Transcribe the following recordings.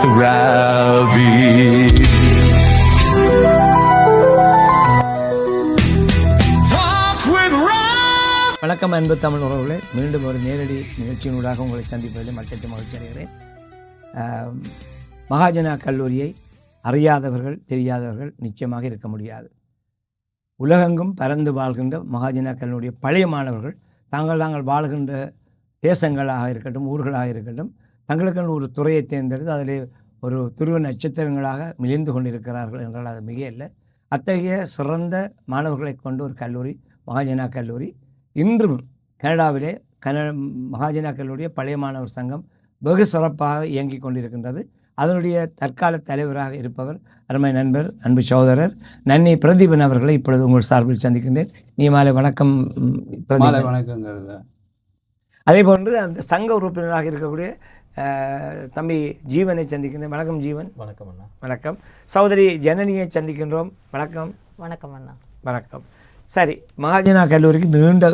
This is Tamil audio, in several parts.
with Ravi. வணக்கம் அன்பு தமிழ் உறவுகளே, மீண்டும் ஒரு நேரடி நிகழ்ச்சியினூடாக உங்களை சந்திப்பதில் மற்ற மகிழ்ச்சி அடைகிறேன். மகாஜனா கல்லூரியை அறியாதவர்கள் தெரியாதவர்கள் நிச்சயமாக இருக்க முடியாது. உலகெங்கும் பறந்து வாழ்கின்ற மகாஜனா கல்லூரிய பழைய மாணவர்கள் தாங்கள் வாழ்கின்ற தேசங்களாக இருக்கட்டும், ஊர்களாக இருக்கட்டும், தங்களுக்கென்று ஒரு துறையை தேர்ந்தெடுத்து அதிலே ஒரு துருவ நட்சத்திரங்களாக மிளிர்ந்து கொண்டிருக்கிறார்கள் என்றால் அது மிக இல்லை. அத்தகைய சிறந்த மாணவர்களை கொண்ட ஒரு கல்லூரி மகாஜனா கல்லூரி. இன்றும் கனடாவிலே மகாஜனா கல்லூரிய பழைய மாணவர் சங்கம் வெகு சிறப்பாக இயங்கிக் கொண்டிருக்கின்றது. அதனுடைய தற்கால தலைவராக இருப்பவர் அருமை நண்பர், அன்பு சகோதரர் நன்னி பிரதீபன் அவர்களை இப்பொழுது உங்கள் சார்பில் சந்திக்கின்றேன். நீ மாலை வணக்கம். வணக்கங்கள். அதே போன்று அந்த சங்க உறுப்பினராக இருக்கக்கூடிய தம்பி ஜீவனை சந்திக்கின்றேன். வணக்கம் ஜீவன். வணக்கம் அண்ணா. வணக்கம். சகோதரி ஜனனியை சந்திக்கின்றோம். வணக்கம். வணக்கம் அண்ணா. வணக்கம். சரி, மகாஜனா கல்லூரிக்கு நீண்ட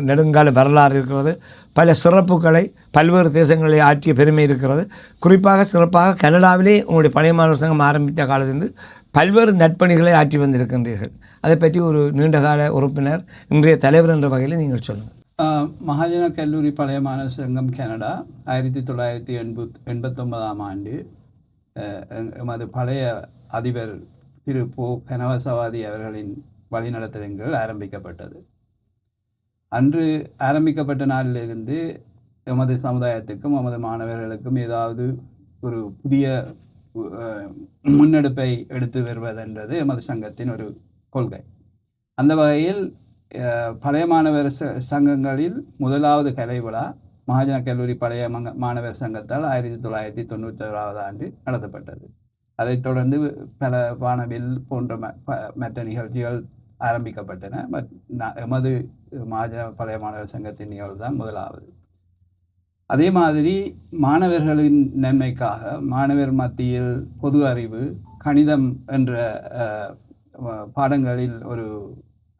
நெடுங்கால வரலாறு இருக்கிறது. பல சிறப்புகளை பல்வேறு தேசங்களில் ஆற்றிய பெருமை இருக்கிறது. குறிப்பாக சிறப்பாக கனடாவிலே உங்களுடைய பழைய மாணவர் சங்கம் ஆரம்பித்த காலத்திலிருந்து பல்வேறு நற்பணிகளை ஆற்றி வந்திருக்கின்றீர்கள். அதை பற்றி ஒரு நீண்டகால உறுப்பினர், இன்றைய தலைவர் என்ற வகையில் நீங்கள் சொல்லுங்கள். மகாஜனா கல்லூரி பழைய மாணவர் சங்கம் கனடா 1989ஆம் ஆண்டு எமது பழைய அதிபர் திரு போ கனவசவாதி அவர்களின் வழிநடத்தல்கள் ஆரம்பிக்கப்பட்டது. அன்று ஆரம்பிக்கப்பட்ட நாளிலிருந்து எமது சமுதாயத்திற்கும் எமது மாணவர்களுக்கும் ஏதாவது ஒரு புதிய முன்னெடுப்பை எடுத்து வருவதென்றது எமது சங்கத்தின் ஒரு கொள்கை. அந்த வகையில் பழைய மாணவர் சங்கங்களில் முதலாவது கலை விழா மகாஜனா கல்லூரி பழைய மாணவர் சங்கத்தால் 1991ஆம் ஆண்டு நடத்தப்பட்டது. அதைத் தொடர்ந்து பல வானவில் போன்ற மற்ற நிகழ்ச்சிகள் ஆரம்பிக்கப்பட்டன. எமது பழைய மாணவர் சங்கத்தின் நிகழ்வு தான் முதலாவது. அதே மாதிரி மாணவர்களின் நன்மைக்காக மாணவர் மத்தியில் பொது அறிவு, கணிதம் என்ற பாடங்களில் ஒரு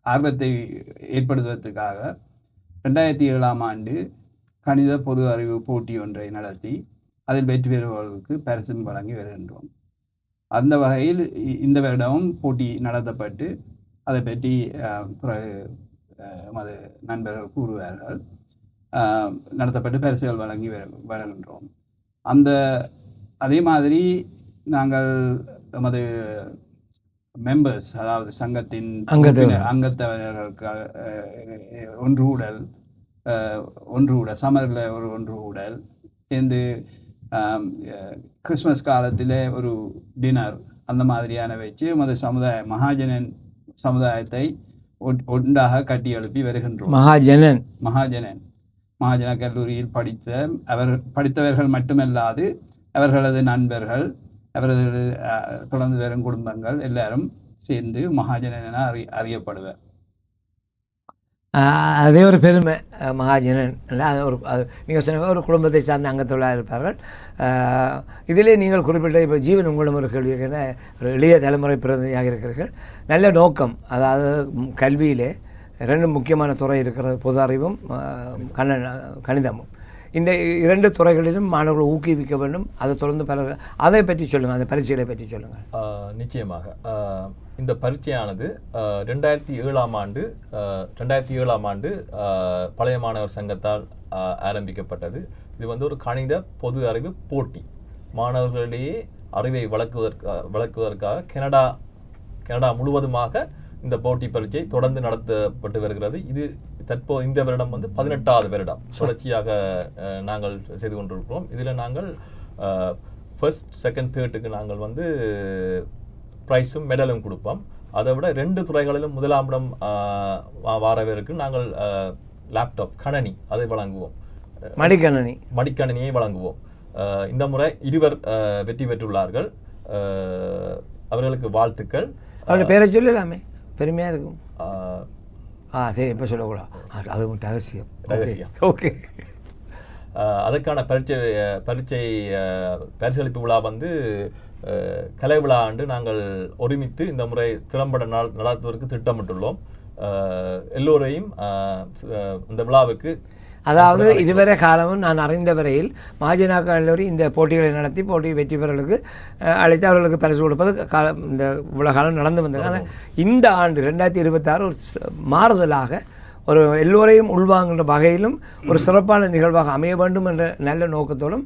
ஆர்வத்தை ஏற்படுத்துவதற்காக 2007ஆம் ஆண்டு கணித பொது அறிவு போட்டி ஒன்றை நடத்தி அதில் வெற்றி பெறுபவர்களுக்கு பரிசும் வழங்கி வருகின்றோம். அந்த வகையில் இந்த வருடமும் போட்டி நடத்தப்பட்டு அதை பற்றி எமது நண்பர்கள் கூறுவார்கள். நடத்தப்பட்டு பரிசுகள் வழங்கி வருகின்றோம். அதே மாதிரி நாங்கள் எமது மெம்பர்ஸ், அதாவது சங்கத்தின் அங்கத்தவர்களுக்காக ஒன்று சமரில் ஒரு ஒன்று சேர்ந்து கிறிஸ்மஸ் காலத்தில் ஒரு டின்னர் அந்த மாதிரியான வச்சு எமது மகாஜனன் சமுதாயத்தை ஒன்றாக கட்டி எழுப்பி வருகின்றோம். மகாஜனா கல்லூரியில் படித்தவர்கள் மட்டுமல்லாது அவர்களது நண்பர்கள், அவர்களது தொடர்ந்து வரும் குடும்பங்கள் எல்லாரும் சேர்ந்து மகாஜனன் என அறியப்படுவர். அதே ஒரு பெருமை மகாஜனன். நீங்கள் சொன்ன ஒரு குடும்பத்தை சார்ந்த அங்கத்தொழிலாக இருப்பார்கள். இதிலே நீங்கள் குறிப்பிட்ட இப்போ ஜீவன் உங்களிடம் ஒரு கேள்வி ஒரு எளிய தலைமுறை பிரதிநிதியாக இருக்கிறீர்கள். நல்ல நோக்கம், அதாவது கல்வியிலே 2 முக்கியமான துறை இருக்கிறது, பொது அறிவும் கணிதமும். இந்த 2 துறைகளிலும் மாணவர்கள் ஊக்குவிக்க வேண்டும். அதை தொடர்ந்து அதை பற்றி சொல்லுங்கள், அந்த பரீட்சைகளை பற்றி சொல்லுங்கள். நிச்சயமாக இந்த பரீட்சையானது 2007ஆம் ஆண்டு பழைய மாணவர் சங்கத்தால் ஆரம்பிக்கப்பட்டது. இது ஒரு கணித பொது அறிவு போட்டி. மாணவர்களிடையே அறிவை வளர்க்குவதற்காக கனடா முழுவதுமாக இந்த போட்டி பரீட்சை தொடர்ந்து நடத்தப்பட்டு வருகிறது. இது தற்போது இந்த வருடம் 18வது வருடம் தொடர்ச்சியாக நாங்கள் செய்து கொண்டிருக்கிறோம். இதில் நாங்கள் ஃபர்ஸ்ட், செகண்ட், தேர்டுக்கு நாங்கள் ப்ரைஸும் மெடலும் கொடுப்போம். அதை விட 2 துறைகளிலும் முதலாம் இடம் வாரவருக்கு நாங்கள் லேப்டாப் கணனி அதை வழங்குவோம். மடிக்கணினியை வழங்குவோம். இந்த முறை 2 வெற்றி பெற்றுள்ளார்கள். அவர்களுக்கு வாழ்த்துக்கள். அவருடைய பேரை சொல்லலாமே, பெருமையாக இருக்கும். சரி, இப்போ சொல்லக்கூடாது, அது ரகசியம். ஓகே. அதற்கான பரிசளிப்பு விழா கலை விழா ஆண்டு நாங்கள் ஒருமித்து இந்த முறை திறம்பட நடத்துவதற்கு திட்டமிட்டுள்ளோம். எல்லோரையும் இந்த விழாவுக்கு அதாவது இதுவரை காலமும் நான் அறிந்த வரையில் மகாஜனா கல்லூரி இந்த போட்டிகளை நடத்தி போட்டி வெற்றி பெறர்களுக்கு அழைத்து அவர்களுக்கு பரிசு கொடுப்பது இந்த இவ்வளோ காலம் நடந்து வந்தது. ஆனால் இந்த ஆண்டு 2026 ஒரு மாறுதலாக ஒரு எல்லோரையும் உள்வாங்குகின்ற வகையிலும் ஒரு சிறப்பான நிகழ்வாக அமைய வேண்டும் என்ற நல்ல நோக்கத்தோடும்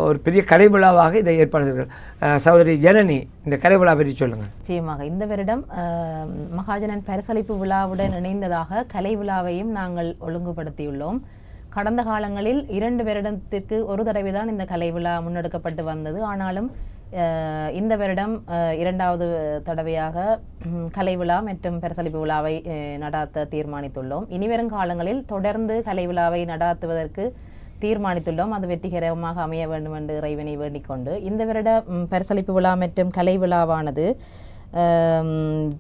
ஒரு பெரிய கலை விழாவாக இதை ஏற்பாடு. சகோதரி ஜனனி, இந்த கலை விழா பற்றி சொல்லுங்கள். நிச்சயமாக இந்த வருடம் மகாஜனன் பரிசளிப்பு விழாவுடன் இணைந்ததாக கலை விழாவையும் நாங்கள் ஒழுங்குபடுத்தியுள்ளோம். கடந்த காலங்களில் 2 வருடத்திற்கு ஒரு தடவை தான் இந்த கலை விழா முன்னெடுக்கப்பட்டு வந்தது. ஆனாலும் இந்த வருடம் 2வது தடவையாக கலை விழா மற்றும் பரிசளிப்பு விழாவை நடாத்த தீர்மானித்துள்ளோம். இனிவரும் காலங்களில் தொடர்ந்து கலை விழாவை நடாத்துவதற்கு தீர்மானித்துள்ளோம். அது வெற்றிகரமாக அமைய வேண்டும் என்று இறைவனை வேண்டிக் கொண்டு இந்த வருட பரிசளிப்பு விழா மற்றும் கலை விழாவானது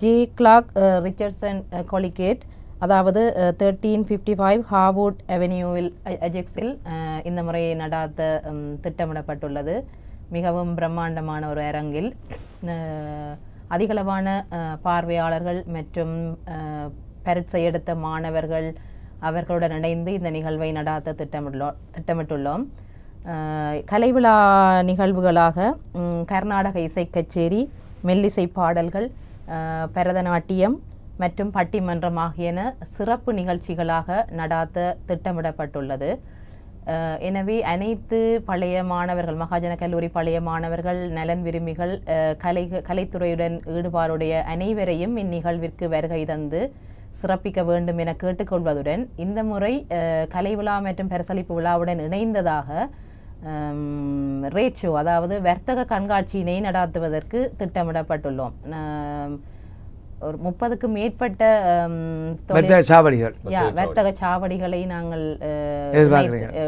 ஜி கிளார்க் ரிச்சர்ட்சன் கொலிகேட், அதாவது 1355 ஹார்வுட் அவென்யூவில் அஜெக்ஸில் இந்த முறையை நடாத்த திட்டமிடப்பட்டுள்ளது. மிகவும் பிரம்மாண்டமான ஒரு அரங்கில் அதிகளவான பார்வையாளர்கள் மற்றும் பரீட்சை எடுத்த மாணவர்கள் அவர்களுடன் இணைந்து இந்த நிகழ்வை நடாத்த திட்டமிட்டுள்ளோம். கலை விழா நிகழ்வுகளாக கர்நாடக இசை கச்சேரி, மெல்லிசை பாடல்கள், பரதநாட்டியம் மற்றும் பட்டிமன்றம் ஆகியன சிறப்பு நிகழ்ச்சிகளாக நடாத்த திட்டமிடப்பட்டுள்ளது. எனவே அனைத்து பழைய மாணவர்கள், மகாஜன கல்லூரி பழைய மாணவர்கள், நலன் விரும்பிகள், கலைத்துறையுடன் ஈடுபாடுடைய அனைவரையும் இந்நிகழ்விற்கு வருகை தந்து சிறப்பிக்க வேண்டும் என கேட்டுக்கொள்வதுடன் இந்த முறை கலை விழா மற்றும் பரிசளிப்பு விழாவுடன் இணைந்ததாக ரேட் ஷோ, அதாவது வர்த்தக கண்காட்சியினை நடாத்துவதற்கு திட்டமிடப்பட்டுள்ளோம். ஒரு 30க்கும் மேற்பட்ட வர்த்தக சாவடிகளை நாங்கள்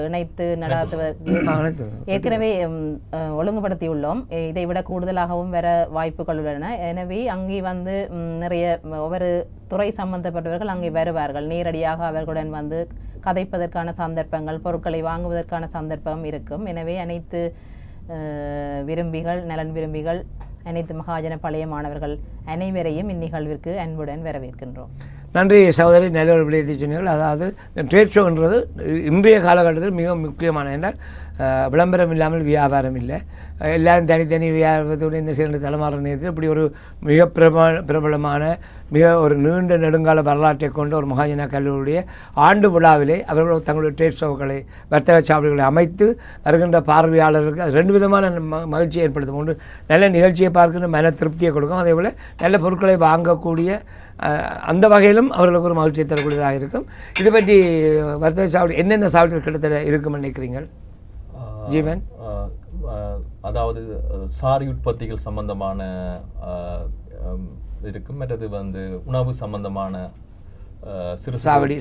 இணைத்து நடாத்துவதற்கு ஏற்கனவே ஒழுங்குபடுத்தியுள்ளோம். இதை விட கூடுதலாகவும் வர வாய்ப்புகள் உள்ளன. எனவே அங்கே வந்து நிறைய ஒவ்வொரு துறை சம்பந்தப்பட்டவர்கள் அங்கே வருவார்கள். நேரடியாக அவர்களுடன் வந்து கதைப்பதற்கான சந்தர்ப்பங்கள், பொருட்களை வாங்குவதற்கான சந்தர்ப்பம் இருக்கும். எனவே அனைத்து விரும்பிகள், நலன் விரும்பிகள், அனைத்து மகாஜன பழைய மாணவர்கள் அனைவரையும் இந்நிகழ்விற்கு அன்புடன் வரவேற்கின்றோம். நன்றி சகோதரி, நல்ல ஒரு விடயத்தை சொன்னீர்கள். அதாவது ட்ரேட் ஷோன்றது இன்றைய காலகட்டத்தில் மிக முக்கியமான, என்றால் விளம்பரம் இல்லாமல் வியாபாரம் இல்லை. எல்லாரும் தனித்தனி வியாபாரத்தோடு என்ன செய்ய தலைமாற நேரத்தில் இப்படி ஒரு மிக பிரபலமான மிக ஒரு நீண்ட நெடுங்கால வரலாற்றை கொண்ட ஒரு மகாஜனா கல்லூரியுடைய ஆண்டு விழாவிலே அவர்கள் தங்களுடைய ட்ரேட் ஷோக்களை, வர்த்தக சாவடிகளை அமைத்து வருகின்ற பார்வையாளர்களுக்கு அது 2 விதமான மகிழ்ச்சியை ஏற்படுத்தும். ஒன்று, நல்ல நிகழ்ச்சியை பார்க்கின்ற மன திருப்தியை கொடுக்கும். அதேபோல் நல்ல பொருட்களை வாங்கக்கூடிய அந்த வகையிலும் அவர்களுக்கு ஒரு மகிழ்ச்சியை தரக்கூடியதாக இருக்கும். இது பற்றி வர்த்தக சாவடி என்னென்ன சாவடிகள் கிட்டத்தட்ட இருக்குமென்னு நினைக்கிறீங்கள் ஜீவன்? அதாவது சாரி உற்பத்திகள் சம்பந்தமான இருக்கும். மற்றது வந்து உணவு சம்பந்தமான சிறு சாவடி.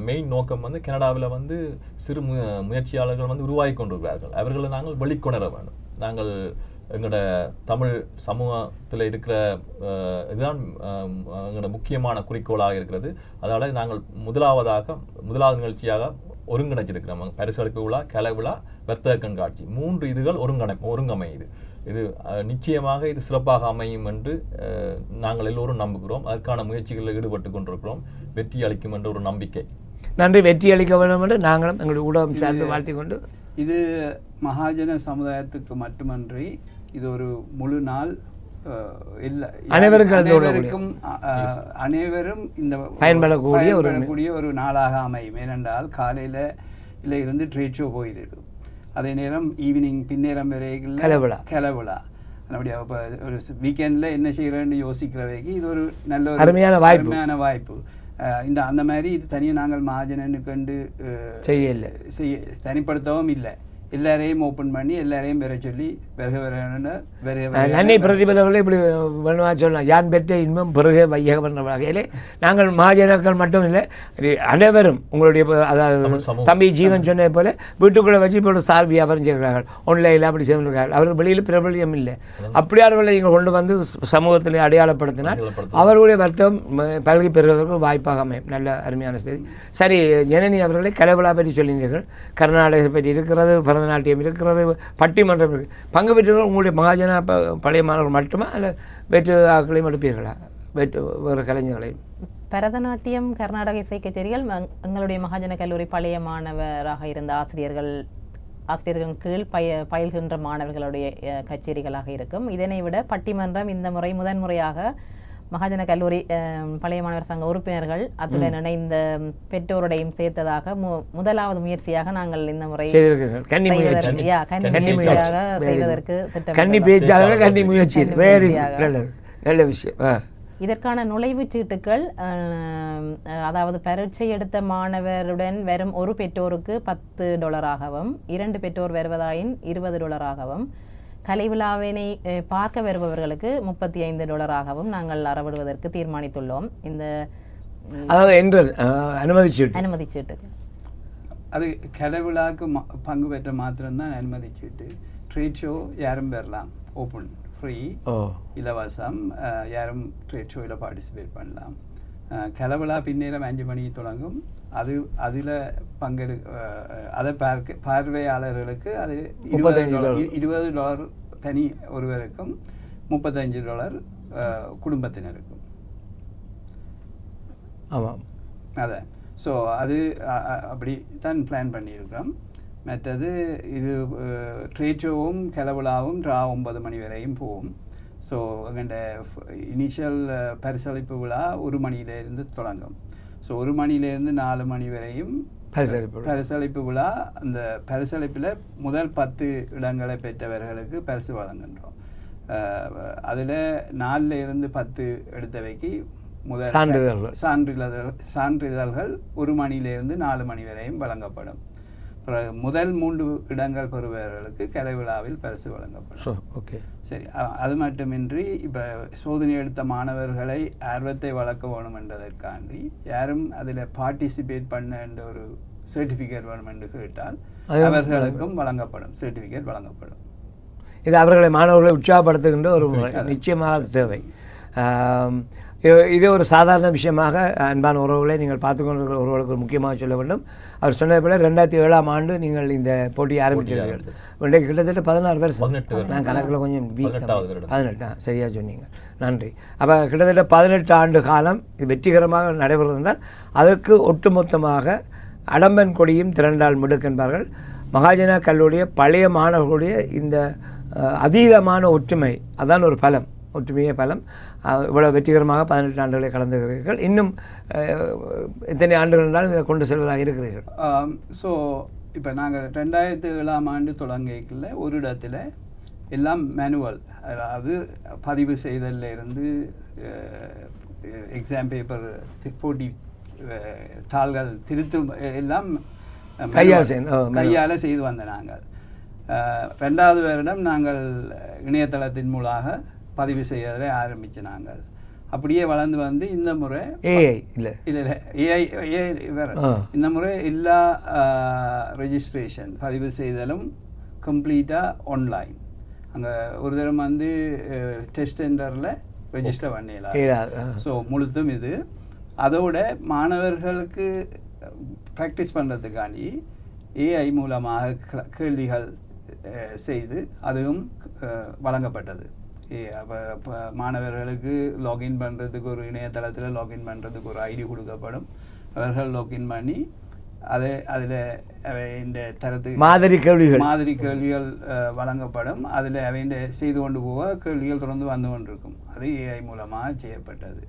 மெயின் நோக்கம் வந்து கனடாவில் வந்து சிறு முயற்சியாளர்கள் வந்து உருவாகி கொண்டிருக்கிறார்கள். அவர்களை நாங்கள் வெளிக்கொணர வேண்டும். நாங்கள் எங்களோட தமிழ் சமூகத்தில் இருக்கிற இதுதான் எங்களோட முக்கியமான குறிக்கோளாக இருக்கிறது. அதனால் நாங்கள் முதலாவது நிகழ்ச்சியாக ஒருங்கிணைச்சிருக்கிறோம். பரிசளிப்பு விழா, கலை விழா, வர்த்தக கண்காட்சி 3 இதுகள் ஒருங்கமையுது. இது நிச்சயமாக இது சிறப்பாக அமையும் என்று நாங்கள் எல்லோரும் நம்புகிறோம். அதற்கான முயற்சிகளில் ஈடுபட்டு கொண்டிருக்கிறோம். வெற்றி அளிக்கும் என்ற ஒரு நம்பிக்கை. நன்றி. வெற்றி அளிக்க வேண்டும் என்று நாங்களும் எங்களுடைய ஊடகம் சார்ந்து வாழ்த்தி கொண்டு, இது மகாஜன சமுதாயத்துக்கு மட்டுமன்றி இது ஒரு முழு நாள் அனைவரும் இந்த பயன்படக்கூடிய ஒரு நாளாக அமையும். ஏனென்றால் காலையில் இருந்து ட்ரேட் ஷோ போயிருக்கு, அதே நேரம் ஈவினிங் பின்னேரம் வரைக்கும் கலவிழா. நம்முடைய இப்போ ஒரு வீக்கெண்டில் என்ன செய்கிறேன்னு யோசிக்கிறவைக்கு இது ஒரு நல்ல ஒரு அருமையான வாய்ப்பு. அந்த மாதிரி இது தனியாக நாங்கள் மகாஜனனுக்கு கண்டு செய்ய தனிப்படுத்தவும் இல்லை. எல்லாரையும் ஓப்பன் பண்ணி எல்லாரையும் வர சொல்லி நன்னை பிரதிபலங்களை இப்படி வேணுமா சொல்லலாம். யான் பெற்ற இன்பம் பிறகு வையகம் என்ற வகையிலே நாங்கள் மகாஜனக்கள் மட்டும் இல்லை, அனைவரும் உங்களுடைய, அதாவது தம்பி ஜீவன் சொன்னது போல வீட்டுக்குள்ளே வச்சு இப்போ சார் வியாபாரம் செய்கிறார்கள், ஆன்லைனில் அப்படி செய்கிறார்கள். அவர்கள் வெளியில் பிரபலியம் இல்லை. அப்படியானவர்களை நீங்கள் கொண்டு வந்து சமூகத்தில் அடையாளப்படுத்தினால் அவர்களுடைய வர்த்தகம் பல்கி பெறுவதற்கு வாய்ப்பாக அமையும். நல்ல அருமையான செய்தி. சரி ஜனனி அவர்களை கலைவிழா பற்றி சொல்லினீர்கள். கர்நாடகத்தை பற்றி இருக்கிறது, பரதநாட்டியம் இருக்கிறது, பட்டிமன்றம் இருக்குது. பங்கு பெற்றவர்கள் உங்களுடைய மகாஜனா பழைய மாணவர்கள் மட்டுமா இல்லை வேற்று ஆட்களையும் எடுப்பீர்களா? வேறு கலைஞர்களையும்? பரதநாட்டியம், கர்நாடக இசை கச்சேரிகள் எங்களுடைய மகாஜன கல்லூரி பழைய மாணவராக இருந்த ஆசிரியர்கள் கீழ் பயில்கின்ற மாணவர்களுடைய கச்சேரிகளாக இருக்கும். இதனை விட பட்டிமன்றம் இந்த முறை முதன்முறையாக மகாஜன கல்லூரி பழைய மாணவர் சங்க உறுப்பினர்கள் அத்துடன் இணைந்த பெற்றோருடையும் சேர்த்ததாக முதலாவது முயற்சியாக நாங்கள் இந்த முறை செய்வதற்கு திட்டம். இதற்கான நுழைவுச் சீட்டுகள், அதாவது பரீட்சை எடுத்த மாணவருடன் வரும் ஒரு பெற்றோருக்கு $10 2 பெற்றோர் வருவதாயின் $20 கலை விழாவினை பார்க்க வருபவர்களுக்கு $35 நாங்கள் அறவிடுவதற்கு தீர்மானித்துள்ளோம். இந்த அனுமதி சீட்டு அது கலை விழாவுக்கு பங்கு பெற்ற மாத்திரம்தான் அனுமதி சீட்டு. ட்ரேட் ஷோ யாரும் பெறலாம், ஓப்பன், ஃப்ரீ, இலவசம். யாரும் ட்ரேட் ஷோவில் பார்ட்டிசிபேட் பண்ணலாம். கலை விழா பின்னேரம் 5 மணிக்கு தொடங்கும். அதில் அதை பார்வையாளர்களுக்கு அது $20 தனி ஒருவருக்கும், $35 குடும்பத்தினருக்கும். ஆமாம், அதான். ஸோ அது அப்படி தான் பிளான் பண்ணியிருக்கிறோம். மற்றது இது ட்ரேட் ஷோவும் கலவிழாவும் 9 மணி வரையும் போகும். ஸோ எங்கள்ட இனிஷியல் பரிசளிப்பு விழா 1 மணியிலேருந்து தொடங்கும். ஸோ 1 மணியிலேருந்து 4 மணி வரையும் பரிசளிப்பு விழா. அந்த பரிசளிப்பில் முதல் 10 இடங்களை பெற்றவர்களுக்கு பரிசு வழங்குகின்றோம். அதில் 4லேருந்து 10 எடுத்தவைக்கு முதல் சான்றிதழ்கள் 1 மணியிலேருந்து 4 மணி வரையும் வழங்கப்படும். முதல் 3 இடங்கள் பெறுபவர்களுக்கு கலை விழாவில் பரிசு வழங்கப்படும். ஓகே, சரி. அது மட்டுமின்றி இப்போ சோதனை எடுத்த மாணவர்களை ஆர்வத்தை வளர்க்க வேணும் என்றதற்காண்டி யாரும் அதில் பார்ட்டிசிபேட் பண்ண என்ற ஒரு சர்டிஃபிகேட் வேணும் என்று கேட்டால் அவர்களுக்கும் சர்டிஃபிகேட் வழங்கப்படும். இது அவர்களை மாணவர்களை உற்சாகப்படுத்துகின்ற ஒரு நிச்சயமாக தேவை. இது ஒரு சாதாரண விஷயமாக அன்பான உறவுகளை நீங்கள் பார்த்துக்கொண்டிருக்கிற உறவுகளுக்கு முக்கியமாக சொல்ல வேண்டும். அவர் சொன்னது போல 2007ஆம் ஆண்டு நீங்கள் இந்த போட்டியை ஆரம்பித்தீர்கள். இன்றைக்கு கிட்டத்தட்ட 16 வருஷம். நான் கணக்கில் கொஞ்சம் 18 சரியாக சொன்னீங்க, நன்றி. அப்போ கிட்டத்தட்ட 18 ஆண்டு காலம் இது வெற்றிகரமாக நடைபெறுவதால் அதற்கு ஒட்டுமொத்தமாக அடம்பன் கொடியும் திரண்டால் மிடுக்கென்பார்கள். மகாஜன கல்லூரிய பழைய மாணவர்களுடைய இந்த அதீதமான ஒற்றுமை, அதான் ஒரு பலம், ஒற்றுமையே பலம். இவ்வளோ வெற்றிகரமாக 18 ஆண்டுகளை கலந்துகிறீர்கள். இன்னும் எத்தனை ஆண்டுகள் என்றாலும் இதை கொண்டு செல்வதாக இருக்கிறீர்கள்? ஸோ இப்போ நாங்கள் 2007ஆம் ஆண்டு தொடங்கிக்கல ஒரு இடத்துல எல்லாம் மேனுவல், அதாவது பதிவு செய்தலில் இருந்து எக்ஸாம் பேப்பர் போட்டி தாள்கள் திருத்தும் எல்லாம் கையால் செய்து வந்த நாங்கள். 2வது வருடம் நாங்கள் இணையதளத்தின் மூலமாக பதிவு செய்யறதை ஆரம்பிச்சு நாங்கள் அப்படியே வளர்ந்து வந்து இந்த முறை ஏஐ வேற இந்த முறை எல்லா ரெஜிஸ்ட்ரேஷன் பதிவு செய்தலும் கம்ப்ளீட்டாக ஆன்லைன். அங்கே ஒரு தரம் வந்து டெஸ்ட் சென்டரில் ரெஜிஸ்டர் பண்ணிடலாம். ஸோ முழுத்தும் இது. அதோட மாணவர்களுக்கு ப்ராக்டிஸ் பண்ணுறதுக்காண்டி ஏஐ மூலமாக கேள்விகள் செய்து அதுவும் வழங்கப்பட்டது. அப்போ மாணவர்களுக்கு லாகின் பண்ணுறதுக்கு ஒரு இணையதளத்தில் லாகின் பண்ணுறதுக்கு ஒரு ஐடி கொடுக்கப்படும். அவர்கள் லாகின் பண்ணி அதில் இந்த தரத்துக்கு மாதிரி கேள்விகள் வழங்கப்படும். அதில் அவைண்ட செய்து கொண்டு போக கேள்விகள் தொடர்ந்து வந்து கொண்டிருக்கும். அது ஏஐ மூலமாக செய்யப்பட்டது.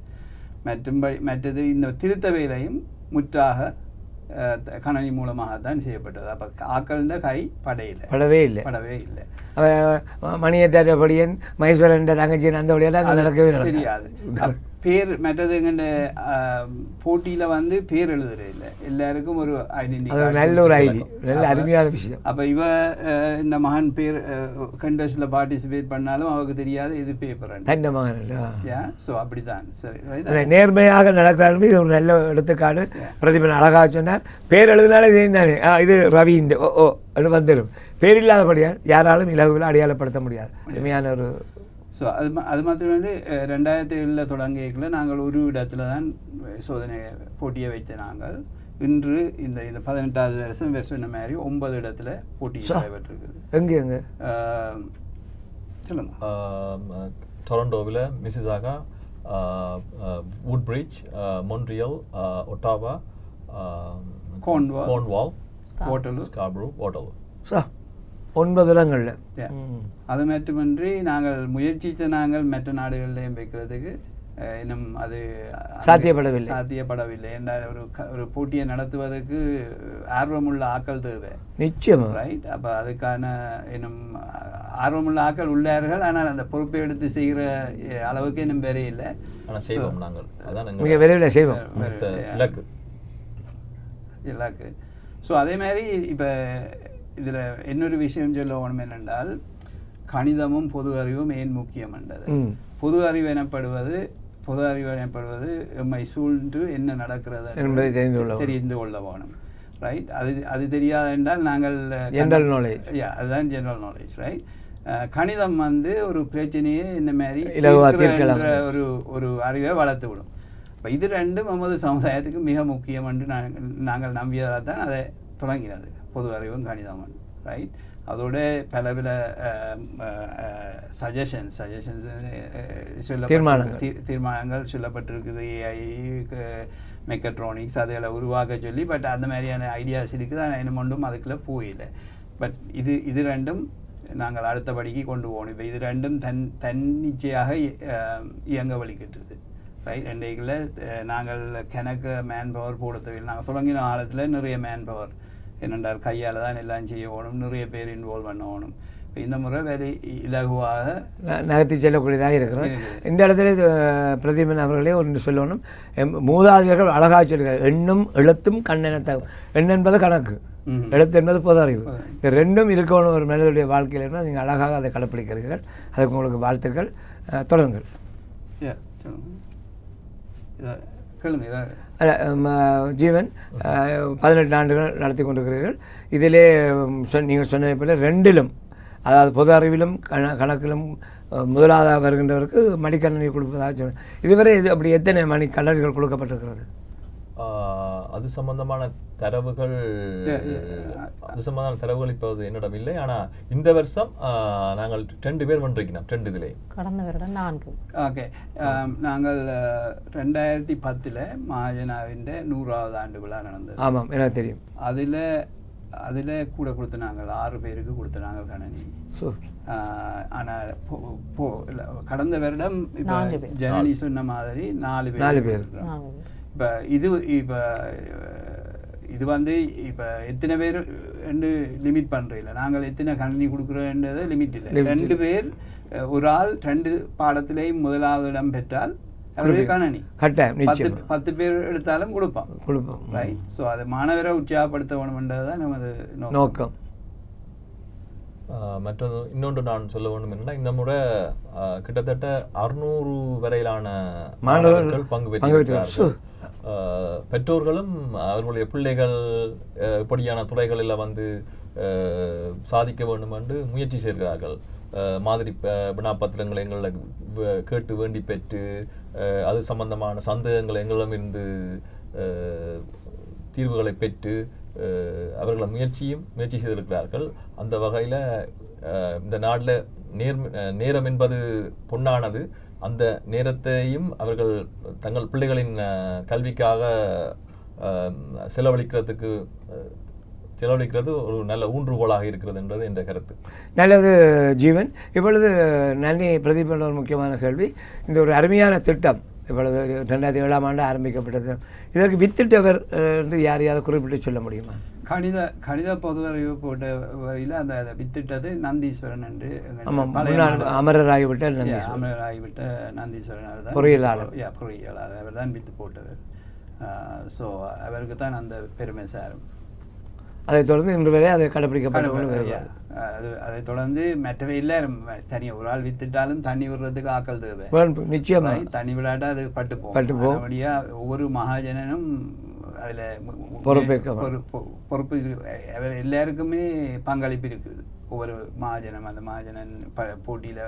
மற்றது இந்த திருத்த வேலையும் முற்றாக கணனி மூலமாகத்தான் செய்யப்பட்டது. அப்போ ஆக்கள்ந்த கை படவே இல்லை. மணியை தரப்படியன் மகேஸ்வரன் தங்கச்சியன் அந்த வழியெல்லாம் நடக்கவே தெரியாது. பேர் மற்றது எங்கண்ட போட்டியில் வந்து பேர் எழுதுறது இல்லை, எல்லாருக்கும் ஒரு ஐடென்டிட்டி. நல்ல ஒரு ஐடி, நல்ல அருமையான விஷயம். அப்போ இந்த மகன் பேர் கண்டஸ்டில் பார்ட்டிசிபேட் பண்ணாலும் அவருக்கு தெரியாது இது பேப்பர் இந்த மகன். ஸோ அப்படிதான். சரி, நேர்மையாக நடக்கிறாலும் இது ஒரு நல்ல எடுத்துக்காடு. பிரதிபன் அழகாக சொன்னார். பேர் எழுதினாலே தெரிந்தானே இது ரவி இந்த வந்துடும். பேர் இல்லாதபடியால் யாராலும் இலகுவில் அடையாளப்படுத்த முடியாது. அருமையான ஒரு. ஸோ அது மாத்திரமே 2007 தொடங்கியதில் நாங்கள் ஒரு இடத்துல தான் சோதனை போட்டியை வைத்த நாங்கள். இன்று இந்த 18வது வருஷம் சொன்ன மாதிரி 9 இடத்துல போட்டி நடைபெற்றிருக்குது. எங்கே சொல்லுங்க. டொரண்டோவில் Mississauga, Woodbridge, Montreal, Ottawa, Cornwall, Scarborough, Waterloo. So 9 இடங்களில். அது மட்டுமின்றி நாங்கள் முயற்சித்த நாங்கள் மற்ற நாடுகளிலையும் வைக்கிறதுக்கு இன்னும் அது சாத்தியப்படவில்லை என்றால் ஒரு போட்டியை நடத்துவதற்கு ஆர்வமுள்ள ஆக்கள் தேவை. நிச்சயமா. ரைட். அப்போ அதுக்கான இன்னும் ஆர்வமுள்ள ஆக்கள் உள்ளார்கள். ஆனால் அந்த பொறுப்பை எடுத்து செய்கிற அளவுக்கு இன்னும் வேற இல்லை. ஆனால் செய்வோம் நாங்கள். அதான் மிக விரைவில் செய்வோம். இலக்கு. ஸோ அதே மாதிரி இப்போ இதில் இன்னொரு விஷயம் சொல்ல வேணும் என்னென்றால் கணிதமும் பொது அறிவும் ஏன் முக்கியம் என்றது. பொது அறிவு எனப்படுவது எம்மை சூழ்ந்து என்ன நடக்கிறது என்பதை தெரிந்து கொள்ள வேணும். ரைட். அது தெரியாது என்றால் நாங்கள் ஜெனரல் நாலேஜ். அதுதான் ஜெனரல் நாலேஜ். ரைட். கணிதம் ஒரு பிரச்சனையை இந்த மாதிரி ஒரு அறிவை வளர்த்து விடும். இப்போ இது ரெண்டும் நமது சமுதாயத்துக்கு மிக முக்கியம் என்று நாங்கள் நம்பியதால் தான் அதை தொடங்கினது, பொது அறிவும் கணிதம். ரைட். அதோட பல சஜஷன்ஸ் தீர்மானங்கள் சொல்லப்பட்டிருக்குது. ஏஐ, மெக்கட்ரானிக்ஸ் அதில் உருவாக்க சொல்லி. பட் அந்த மாதிரியான ஐடியாஸ் இருக்குது. ஆனால் என்ன ஒன்றும் அதுக்குள்ளே போயில்லை. பட் இது ரெண்டும் நாங்கள் அடுத்தபடிக்கு கொண்டு போகணும். இப்போ இது ரெண்டும் தன்னிச்சையாக இயங்க வலிக்கிட்டுருது. ரைட். இன்றைக்குள்ள நாங்கள் கணக்கு மேன் பவர் போட தேவையில்லை. நாங்கள் தொடங்கின காலத்தில் நிறைய மேன் பவர் என்னென்றால் கையால் தான் எல்லாம் செய்யணும், நிறைய பேர் இன்வால்வ் பண்ணணும். இந்த முறை வேலை இலகுவாக நகர்த்தி செல்லக்கூடியதாக இருக்கிறது. இந்த இடத்துல பிரதீபன் அவர்களே ஒன்று சொல்லணும். மூதாதையர்கள் அழகாக சொல்கிறார், எண்ணும் எழுத்தும் கண்ணெனத்தாகும். எண் என்பது கணக்கு, எழுத்து என்பது பொது அறிவு. இந்த ரெண்டும் இருக்கணும் ஒரு மனிதனுடைய வாழ்க்கையில் இருந்தால் நீங்கள் அழகாக அதை கடைப்பிடிக்கிறீர்கள். அதுக்கு உங்களுக்கு வாழ்த்துக்கள். தொடருங்கள். ஜீவன் 18 ஆண்டுகள் நடத்தி கொண்டிருக்கிறீர்கள். இதிலே நீங்கள் சொன்னதை போல ரெண்டிலும், அதாவது பொது அறிவிலும் கணக்கிலும் முதலாவதாக வருகின்றவருக்கு மடிக்கணினி கொடுப்பதாக சொன்ன. இதுவரை அப்படி எத்தனை மணிக்கணினிகள் கொடுக்கப்பட்டிருக்கிறது? அது சம்பந்தமான தரவுகள் இப்போது என்னிடம் இல்லை. ஆனால் இந்த வருஷம் நாங்கள் 2 பேர் வென்றிருக்கிறோம். 2 இதிலே கடந்த வருடம் 4. ஓகே. நாங்கள் 2010 மகாஜனாவின் 100வது ஆண்டு விழா நடந்தது. ஆமாம், எனக்கு தெரியும். அதில் கூட கொடுத்த நாங்கள் 6 பேருக்கு கொடுத்த நாங்கள் கணினி. ஆனால் கடந்த வருடம் இப்போ ஜனனி சொன்ன மாதிரி 4 பேர் இருக்கிறோம். இப்போ இது இப்போ எத்தனை பேர் லிமிட் பண்ணுறதில்ல. நாங்கள் எத்தனை கணினி கொடுக்குறோன்றது லிமிட் இல்லை. 2 பேர் ஒரு ஆள் 2 பாடத்திலேயும் முதலாவது இடம் பெற்றால் அவருக்கு கணினி கட்டாயம் 10 பேர் எடுத்தாலும் கொடுப்போம். ரைட். ஸோ அது மாணவரை உற்சாகப்படுத்த வேணும்ன்றது தான் நமது நோக்கம். மற்றது இன்னொன்று நான் சொல்ல வேண்டும் என்னன்னா, இந்த முறை கிட்டத்தட்ட 600 வரையிலான மாணவர்கள் பங்கு பெற்றிருக்கிறார்கள். பெற்றோர்களும் அவர்களுடைய பிள்ளைகள் இப்படியான துறைகளில் சாதிக்க வேண்டும் என்று முயற்சி செய்கிறார்கள். மாதிரி வினாப்பத்திரங்களை எங்களை கேட்டு வேண்டி பெற்று அது சம்பந்தமான சந்தேகங்களை எங்களிடமிருந்து தீர்வுகளை பெற்று அவர்களை முயற்சி செய்திருக்கிறார்கள். அந்த வகையில் இந்த நாட்டில் நேரம் என்பது பொன்னானது. அந்த நேரத்தையும் அவர்கள் தங்கள் பிள்ளைகளின் கல்விக்காக செலவழிக்கிறது ஒரு நல்ல ஊன்றுகோலாக இருக்கிறது என்றது என்ற கருத்து. நல்லது ஜீவன். இப்பொழுது நன்றி பிரதீபன். ஒரு முக்கியமான கேள்வி. இந்த ஒரு அருமையான திட்டம் இப்பொழுது 2007ஆம் ஆண்டு ஆரம்பிக்கப்பட்டது. இதற்கு வித்திட்டவர் என்று யாரையாவது குறிப்பிட்டு சொல்ல முடியுமா? கணித பொது அறிவு போட்ட வரையில் அந்த வித்திட்டது நந்தீஸ்வரன் என்று அமரராகிவிட்ட நந்தீஸ்வரன் பொறியியலாளர் அவர் தான் வித்து போட்டவர். ஸோ அவருக்கு தான் அந்த பெருமை சாரும். அதைத் தொடர்ந்து இன்று வரை அதை கடைப்பிடிக்கப்பட்டு அதை தொடர்ந்து மற்றவை இல்லை. தனியாக ஒரு ஆள் வித்துட்டாலும் தண்ணி விடுறதுக்கு ஆக்கள் தேவை. நிச்சயமாக தண்ணி விளையாட்டா அது பட்டுப்போம். ஒவ்வொரு மகாஜனனும் அதில் பொறுப்பு அவர் எல்லாருக்குமே பங்களிப்பு இருக்குது. ஒவ்வொரு மகாஜனம் அந்த மகாஜனன் போட்டியில்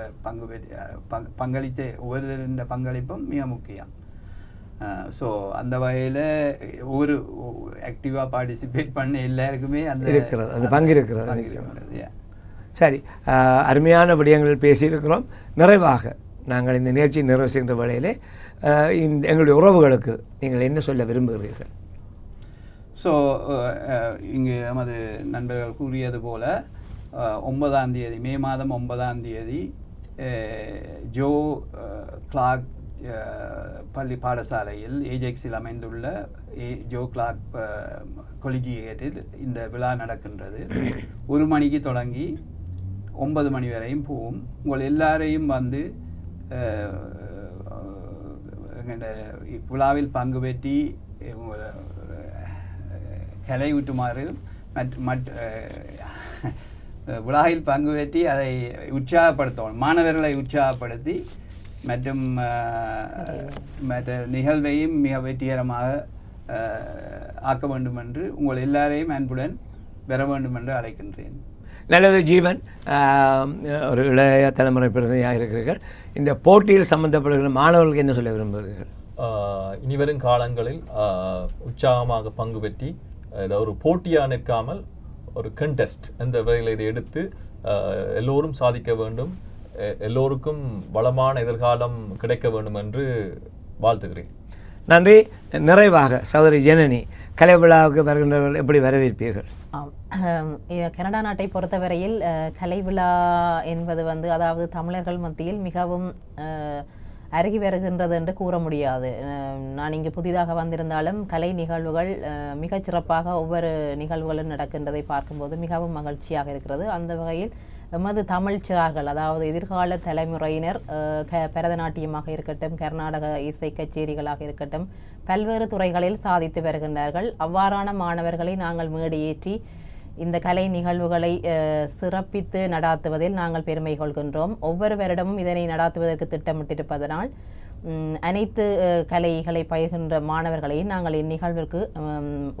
பங்களித்த ஒவ்வொரு பங்களிப்பும் மிக முக்கியம். ஸோ அந்த வகையில் ஒவ்வொரு ஆக்டிவாக பார்ட்டிசிபேட் பண்ண எல்லாருக்குமே அந்த பங்கு இருக்கிறது. சரி, அருமையான விடயங்கள் பேசியிருக்கிறோம். நிறைவாக நாங்கள் இந்த நிகழ்ச்சியை நிறைவு செய்கின்ற வேளையிலே எங்களுடைய உறவுகளுக்கு நீங்கள் என்ன சொல்ல விரும்புகிறீர்கள்? ஸோ இங்கு நமது நண்பர்கள் கூறியது போல 9ஆம் தேதி மே மாதம் 9ஆம் தேதி ஜோ கிளார்க் பள்ளி பாடசாலையில் ஏஜெக்ஸில் அமைந்துள்ள ஜோ கிளார்க் கொலிஜியேட்டில் இந்த விழா நடக்கின்றது. 1 மணிக்கு தொடங்கி 9 மணி வரையும் போகும். உங்கள் எல்லாரையும் வந்து விழாவில் பங்கு பெற்றி கலை ஊட்டுமாறு விழாவில் பங்கு பெற்றி அதை உற்சாகப்படுத்தவும், மாணவர்களை உற்சாகப்படுத்தி மற்றும் மற்ற நிகழ்வையும் மிக வெற்றிகரமாக ஆக்க வேண்டும் என்று உங்கள் எல்லாரையும் அன்புடன் பெற வேண்டும் என்று அழைக்கின்றேன். நல்லது ஜீவன், ஒரு இளைய தலைமுறை பிரதிநிதியாக இருக்கிறீர்கள். இந்த போட்டியில் சம்பந்தப்படுகிற மாணவர்களுக்கு என்ன சொல்ல விரும்புகிறீர்கள்? இனிவரும் காலங்களில் உற்சாகமாக பங்கு பெற்றி ஒரு போட்டியாக நிற்காமல் ஒரு கண்டெஸ்ட் என்ற வகையில் இதை எடுத்து எல்லோரும் சாதிக்க வேண்டும், எல்லோருக்கும் வளமான எதிர்காலம் கிடைக்க வேண்டும் என்று வாழ்த்துகிறேன். நன்றி. நிறைவாக சகோதரி ஜனனி, கலை விழாவுக்கு வருகின்றவர்கள் எப்படி வரவேற்பீர்கள்? கனடா நாட்டை பொறுத்தவரையில் கலை விழா என்பது வந்து அதாவது தமிழர்கள் மத்தியில் மிகவும் அருகி வருகின்றது என்று கூற முடியாது. நான் இங்கு புதிதாக வந்திருந்தாலும் கலை நிகழ்வுகள் மிகச் சிறப்பாக ஒவ்வொரு நிகழ்வுகளும் நடக்கின்றதை பார்க்கும்போது மிகவும் மகிழ்ச்சியாக இருக்கிறது. அந்த வகையில் எமது தமிழ் சிறார்கள், அதாவது எதிர்கால தலைமுறையினர் பரதநாட்டியமாக இருக்கட்டும், கர்நாடக இசை கச்சேரிகளாக இருக்கட்டும், பல்வேறு துறைகளில் சாதித்து வருகின்றார்கள். அவ்வாறான மாணவர்களை நாங்கள் மேடையேற்றி இந்த கலை நிகழ்வுகளை சிறப்பித்து நடாத்துவதில் நாங்கள் பெருமை கொள்கின்றோம். ஒவ்வொரு வருடமும் இதனை நடாத்துவதற்கு திட்டமிட்டிருப்பதனால் அனைத்து கலைகளை பயிர்கின்ற மாணவர்களையும் நாங்கள் இந்நிகழ்விற்கு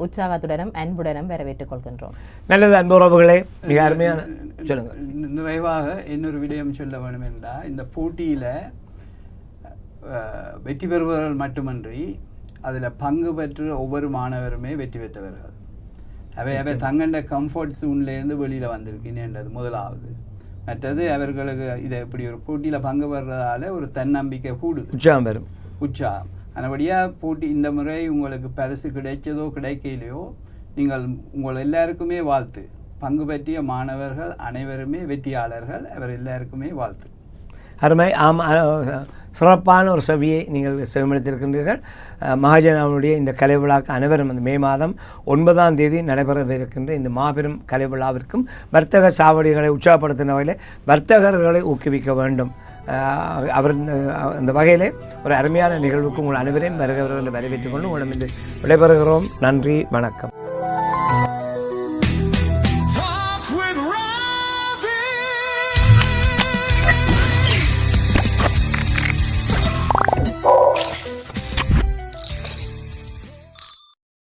உற்சாகத்துடனும் அன்புடனும் வரவேற்றுக் கொள்கின்றோம். நல்லது அன்பு உறவுகளே, மிக அருமையான சொல்லுங்கள். நிறைவாக இன்னொரு விடயம் சொல்ல வேண்டும் என்றால், இந்த போட்டியில் வெற்றி பெறுபவர்கள் மட்டுமன்றி அதில் பங்கு பெற்ற ஒவ்வொரு மாணவருமே வெற்றி பெற்றவர்கள். அவை தங்கண்ட கம்ஃபர்ட் ஜோன்லேருந்து வெளியில் வந்திருக்கின்றது முதலாவது. மற்றது அவர்களுக்கு இதை இப்படி ஒரு போட்டியில் பங்கு பெறுறதால ஒரு தன்னம்பிக்கை கூடுது, உற்சாகம். அதன்படியாக போட்டி இந்த முறை உங்களுக்கு பரிசு கிடைச்சதோ கிடைக்கலையோ நீங்கள் உங்கள் எல்லாருக்குமே வாழ்த்து. பங்கு பெற்றிய மாணவர்கள் அனைவருமே வெற்றியாளர்கள், அவர் எல்லாருக்குமே வாழ்த்து. அருமை. சிறப்பான ஒரு செவியை நீங்கள் செவிமளித்திருக்கின்றீர்கள். மகாஜனாவுடைய இந்த கலை விழாக்கு அனைவரும் மே மாதம் 9ஆம் தேதி நடைபெறவிருக்கின்ற இந்த மாபெரும் கலை விழாவிற்கும் வர்த்தக சாவடிகளை உற்சாகப்படுத்தின வகையில் வர்த்தகர்களை ஊக்குவிக்க வேண்டும். அவர் அந்த வகையிலே ஒரு அருமையான நிகழ்வுக்கு உங்கள் அனைவரையும் வருகிறவர்களை வரவேற்றுக் கொண்டு உங்களிடம் விடைபெறுகிறோம். நன்றி, வணக்கம்.